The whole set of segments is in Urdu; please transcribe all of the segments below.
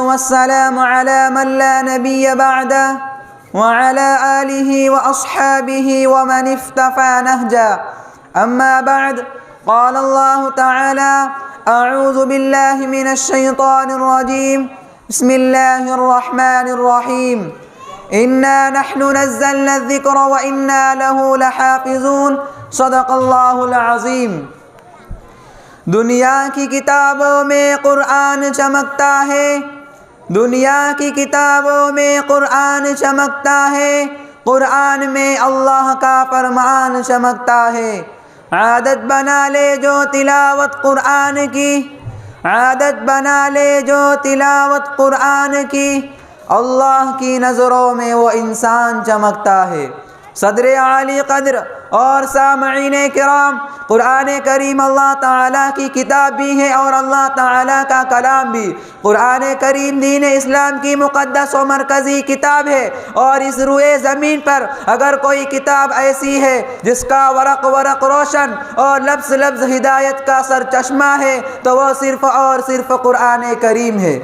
والسلام على من لا نبي بعده وعلى آله وأصحابه ومن افتفى نهجا. أما بعد، قال الله تعالى: أعوذ بالله من الشيطان الرجيم. بسم الله الرحمن الرحيم. إنا نحن نزلنا الذكر وإنا له لحافظون. صدق اللہ العظیم. دنیا کی کتابوں میں قرآن چمکتا ہے، دنیا کی کتابوں میں قرآن چمکتا ہے، قرآن میں اللہ کا فرمان چمکتا ہے. عادت بنا لے جو تلاوت قرآن کی، عادت بنا لے جو تلاوت قرآن کی، اللہ کی نظروں میں وہ انسان چمکتا ہے. صدر عالی قدر اور سامعین کرام، قرآن کریم اللہ تعالیٰ کی کتاب بھی ہے اور اللہ تعالیٰ کا کلام بھی. قرآن کریم دین اسلام کی مقدس و مرکزی کتاب ہے، اور اس روئے زمین پر اگر کوئی کتاب ایسی ہے جس کا ورق ورق روشن اور لفظ لفظ ہدایت کا سرچشمہ ہے تو وہ صرف اور صرف قرآن کریم ہے.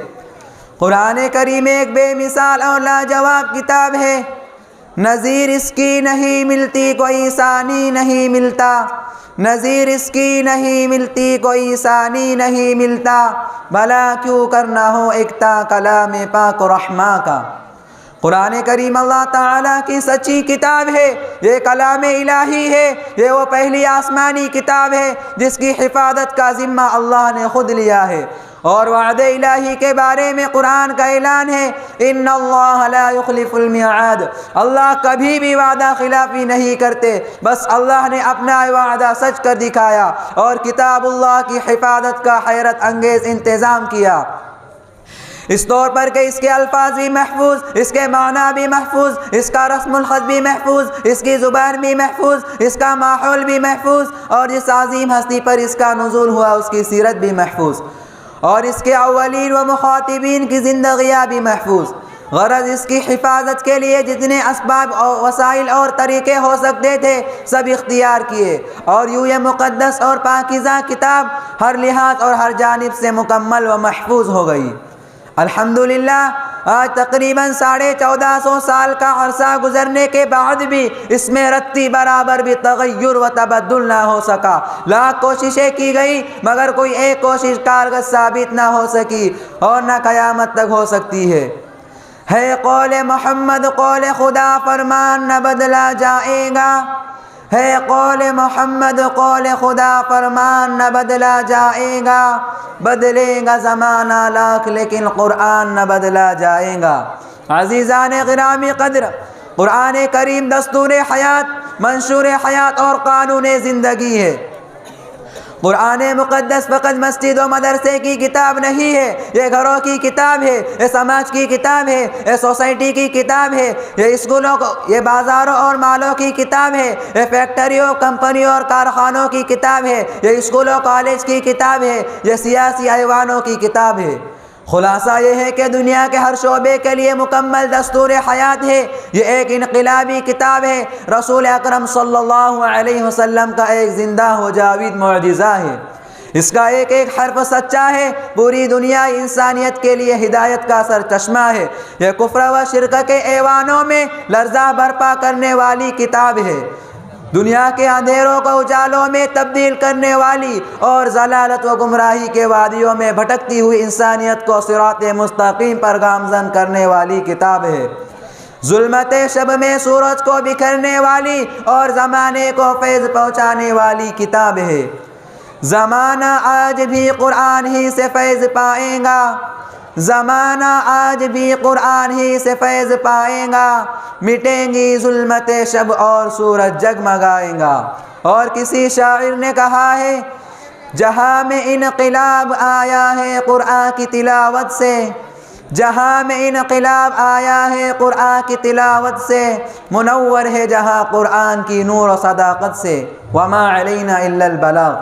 قرآن کریم ایک بے مثال اور لاجواب کتاب ہے. نظیر اس کی نہیں ملتی، کوئی ثانی نہیں ملتا. نظیر اس کی نہیں ملتی، کوئی ثانی نہیں ملتا. بھلا کیوں کرنا ہو اکتا کلام پاک و رحماں کا. قرآن کریم اللہ تعالیٰ کی سچی کتاب ہے، یہ کلام الہی ہے. یہ وہ پہلی آسمانی کتاب ہے جس کی حفاظت کا ذمہ اللہ نے خود لیا ہے. اور وعد الہی کے بارے میں قرآن کا اعلان ہے: ان اللہ لا یخلف المیعاد. اللہ کبھی بھی وعدہ خلافی نہیں کرتے، بس اللہ نے اپنا وعدہ سچ کر دکھایا اور کتاب اللہ کی حفاظت کا حیرت انگیز انتظام کیا. اس طور پر کہ اس کے الفاظ بھی محفوظ، اس کے معنی بھی محفوظ، اس کا رسم الخط بھی محفوظ، اس کی زبان بھی محفوظ، اس کا ماحول بھی محفوظ، اور جس عظیم ہستی پر اس کا نزول ہوا اس کی سیرت بھی محفوظ، اور اس کے اولین و مخاطبین کی زندگیاں بھی محفوظ. غرض اس کی حفاظت کے لیے جتنے اسباب اور وسائل اور طریقے ہو سکتے تھے سب اختیار کیے، اور یوں یہ مقدس اور پاکیزہ کتاب ہر لحاظ اور ہر جانب سے مکمل و محفوظ ہو گئی. الحمدللہ آج تقریباً 1450 سال کا عرصہ گزرنے کے بعد بھی اس میں رتی برابر بھی تغیر و تبدل نہ ہو سکا. لاکھ کوششیں کی گئی مگر کوئی ایک کوشش کارگر ثابت نہ ہو سکی اور نہ قیامت تک ہو سکتی ہے. ہے قول محمد قول خدا، فرمان نہ بدلا جائے گا. ہے قول محمد قول خدا، فرمان نہ بدلا جائے گا. بدلے گا زمانہ لاکھ لیکن قرآن نہ بدلا جائے گا. عزیزان گرامی قدر، قرآن کریم دستور حیات، منشور حیات اور قانون زندگی ہے. قرآن مقدس فقط مسجد و مدرسے کی کتاب نہیں ہے، یہ گھروں کی کتاب ہے، یہ سماج کی کتاب ہے، یہ سوسائٹی کی کتاب ہے، یہ اسکولوں یہ بازاروں اور مالوں کی کتاب ہے، یہ فیکٹریوں کمپنیوں اور کارخانوں کی کتاب ہے، یہ اسکولوں کالج کی کتاب ہے، یہ سیاسی ایوانوں کی کتاب ہے. خلاصہ یہ ہے کہ دنیا کے ہر شعبے کے لیے مکمل دستور حیات ہے. یہ ایک انقلابی کتاب ہے، رسول اکرم صلی اللہ علیہ وسلم کا ایک زندہ و جاوید معجزہ ہے. اس کا ایک ایک حرف سچا ہے، پوری دنیا انسانیت کے لیے ہدایت کا سرچشمہ ہے. یہ کفر و شرک کے ایوانوں میں لرزہ برپا کرنے والی کتاب ہے، دنیا کے اندھیروں کو اجالوں میں تبدیل کرنے والی اور ضلالت و گمراہی کے وادیوں میں بھٹکتی ہوئی انسانیت کو صراط مستقیم پر گامزن کرنے والی کتاب ہے. ظلمت شب میں سورج کو بکھرنے والی اور زمانے کو فیض پہنچانے والی کتاب ہے. زمانہ آج بھی قرآن ہی سے فیض پائے گا، زمانہ آج بھی قرآن ہی سے فیض پائے گا. مٹیں گی ظلمت شب اور سورج جگمگائے گا. اور کسی شاعر نے کہا ہے: جہاں میں انقلاب آیا ہے قرآن کی تلاوت سے، جہاں میں انقلاب آیا ہے قرآن کی تلاوت سے، منور ہے جہاں قرآن کی نور و صداقت سے. وما علینا الا البلاغ.